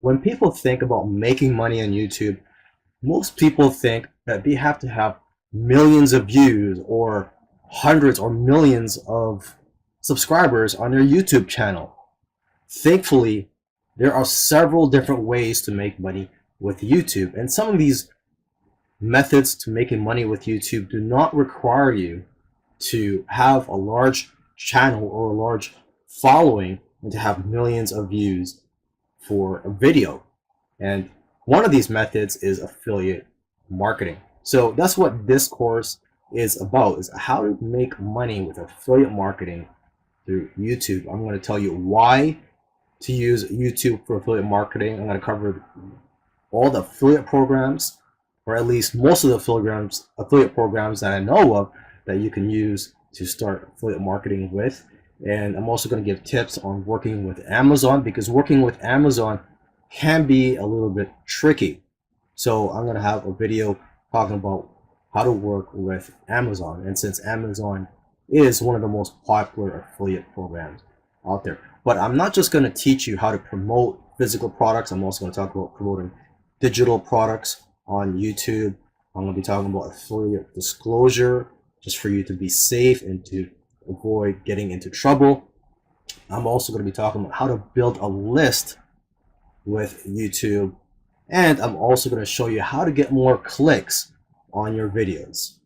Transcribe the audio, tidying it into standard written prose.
when people think about making money on YouTube, most people think that they have to have millions of views or hundreds or millions of subscribers on their YouTube channel. Thankfully, there are several different ways to make money with YouTube, and some of these methods to making money with YouTube do not require you to have a large channel or a large following and to have millions of views for a video. And one of these methods is affiliate marketing. So that's what this course is about, is how to make money with affiliate marketing through YouTube. I'm going to tell you why to use YouTube for affiliate marketing. I'm going to cover all the affiliate programs, or at least most of the affiliate programs that I know of that you can use to start affiliate marketing with. And I'm also going to give tips on working with Amazon, because working with Amazon can be a little bit tricky. So I'm going to have a video talking about how to work with Amazon. And since Amazon is one of the most popular affiliate programs out there, but I'm not just going to teach you how to promote physical products. I'm also going to talk about promoting digital products on YouTube. I'm going to be talking about affiliate disclosure, just for you to be safe and to avoid getting into trouble. I'm also going to be talking about how to build a list with YouTube, and I'm also going to show you how to get more clicks on your videos.